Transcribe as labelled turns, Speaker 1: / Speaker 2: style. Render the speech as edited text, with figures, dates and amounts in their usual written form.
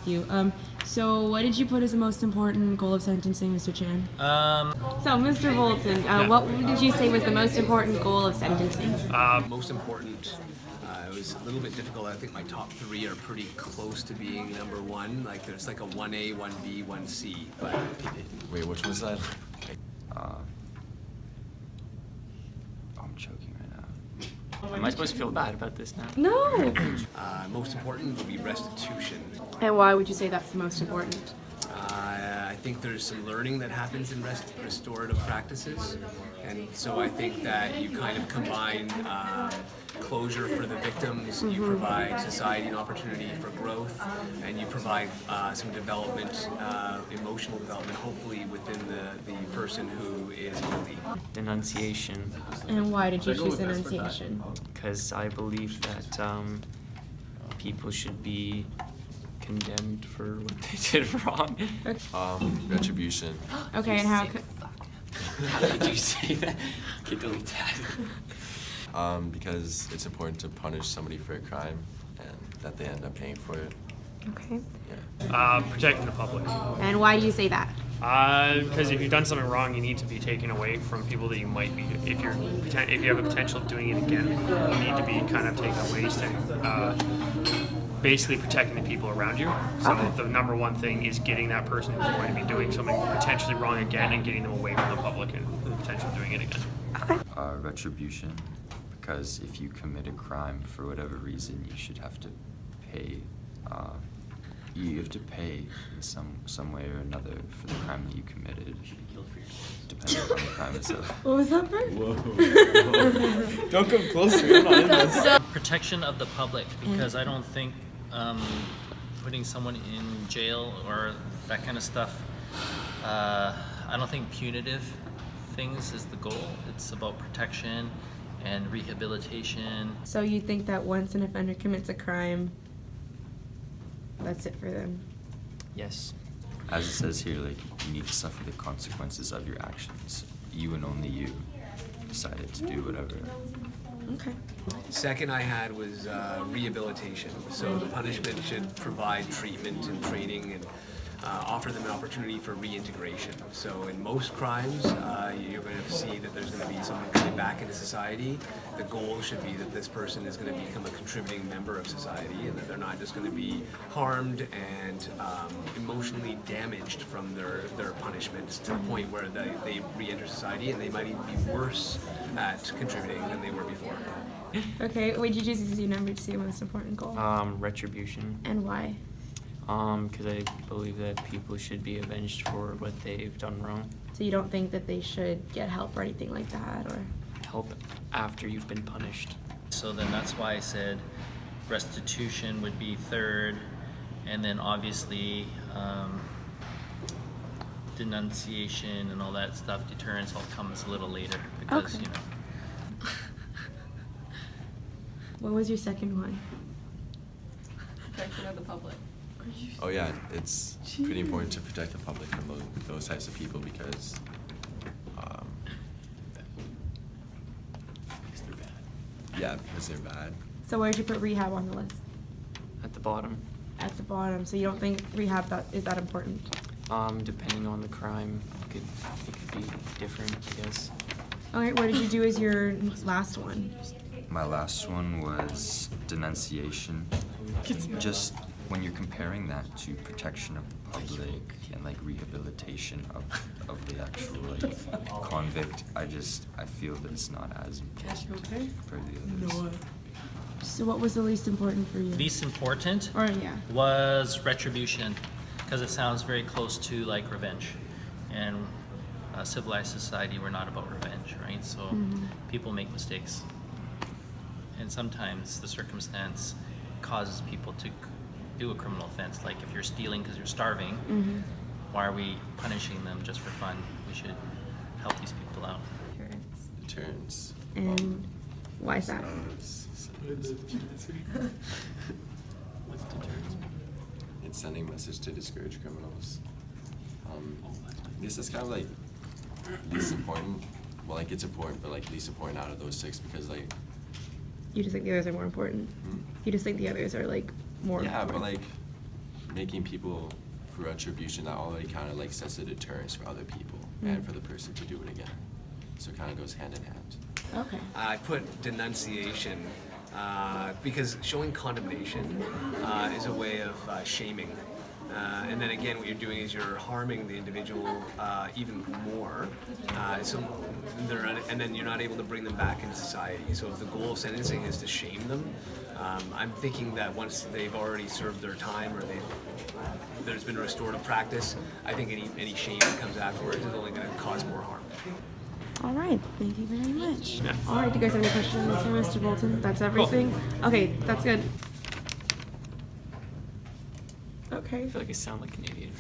Speaker 1: you. So what did you put as the most important goal of sentencing, Mr. Chan? So, Mr. Bolton, what did you say was the most important goal of sentencing?
Speaker 2: Most important, it was a little bit difficult. I think my top three are pretty close to being number one. Like there's like a 1A, 1B, 1C. But
Speaker 3: Wait, which was that? I'm choking right now.
Speaker 4: Am I supposed to feel bad about this now?
Speaker 1: No!
Speaker 2: most important would be restitution.
Speaker 1: And why would you say that's the most important?
Speaker 2: I think there's some learning that happens in restorative practices, and so I think that you kind of combine closure for the victims, you provide society an opportunity for growth, and you provide some development, emotional development, hopefully within the person who is guilty.
Speaker 4: Denunciation,
Speaker 1: And why did you choose denunciation?
Speaker 4: because I believe that people should be condemned for what they did wrong.
Speaker 3: Retribution.
Speaker 1: Okay, and how?
Speaker 4: How did you say that? Okay, delete that.
Speaker 3: Because it's important to punish somebody for a crime and that they end up paying for it.
Speaker 1: Okay.
Speaker 3: Yeah.
Speaker 5: Protecting the public.
Speaker 1: And why do you say that?
Speaker 5: Because if you've done something wrong, you need to be taken away from people that you might be. If you have a potential of doing it again, you need to be kind of taken away to basically protecting the people around you. So the number one thing is getting that person who's going to be doing something potentially wrong again and getting them away from the public and the potential of doing it again.
Speaker 6: Retribution, because if you commit a crime for whatever reason, you should have to pay. You have to pay in some way or another for the crime that you committed, depending on the crime itself.
Speaker 1: What was that part?
Speaker 5: Don't come closer. I'm not in this.
Speaker 7: Protection of the public, because I don't think putting someone in jail or that kind of stuff, I don't think punitive things is the goal. It's about protection and rehabilitation.
Speaker 1: So you think that once an offender commits a crime, that's it for them?
Speaker 4: Yes.
Speaker 6: As it says here, like, you need to suffer the consequences of your actions. You and only you decided to do whatever.
Speaker 1: Okay.
Speaker 2: Second I had was rehabilitation. So the punishment should provide treatment and training and offer them an opportunity for reintegration. So in most crimes, you're going to see that there's going to be someone coming back into society. The goal should be that this person is going to become a contributing member of society and that they're not just going to be harmed and emotionally damaged from their punishments to the point where they re-enter society and they might even be worse at contributing than they were before.
Speaker 1: Okay, what did you choose as your number two most important goal?
Speaker 4: Retribution.
Speaker 1: And why?
Speaker 4: Because I believe that people should be avenged for what they've done wrong.
Speaker 1: So you don't think that they should get help or anything like that, or?
Speaker 4: Help after you've been punished.
Speaker 7: So then that's why I said restitution would be third, and then obviously denunciation and all that stuff, deterrence all comes a little later because,
Speaker 1: Okay.
Speaker 7: you know.
Speaker 1: What was your second one?
Speaker 8: Protection of the public.
Speaker 3: Oh yeah, it's pretty important to protect the public from those types of people because they're bad. Yeah, because they're bad.
Speaker 1: So where did you put rehab on the list?
Speaker 4: At the bottom,
Speaker 1: At the bottom. So you don't think rehab is that important?
Speaker 4: depending on the crime, it could be different, I guess.
Speaker 1: Okay, what did you do as your last one?
Speaker 6: My last one was denunciation. Just when you're comparing that to protection of the public and like rehabilitation of the actual like convict, I feel that it's not as important for the others.
Speaker 1: So what was the least important for you?
Speaker 7: Least important
Speaker 1: Or yeah.
Speaker 7: was retribution, because it sounds very close to like revenge. And civilized society, we're not about revenge, right? So people make mistakes. And sometimes the circumstance causes people to do a criminal offense. Like if you're stealing because you're starving, why are we punishing them just for fun? We should help these people out.
Speaker 3: Deterrence.
Speaker 1: And why is that?
Speaker 3: What's deterrence? It's sending a message to discourage criminals. I guess that's kind of like least important. Well, like it's important, but like least important out of those six because like.
Speaker 1: You just think the others are more important? You just think the others are like more
Speaker 3: Yeah,
Speaker 1: important?
Speaker 3: but like making people through retribution that already kind of like sets a deterrence for other people and for the person to do it again. So it kind of goes hand in hand.
Speaker 1: Okay.
Speaker 2: I put denunciation because showing condemnation is a way of shaming. And then again, what you're doing is you're harming the individual even more. And then you're not able to bring them back into society. So if the goal of sentencing is to shame them, I'm thinking that once they've already served their time or there's been a restorative practice, I think any shame that comes afterwards is only going to cause more harm.
Speaker 1: All right. Thank you very much. All right. Do you guys have any questions for Mr. Bolton? That's everything? Okay. That's good. Okay.
Speaker 4: I feel like I sound like an idiot.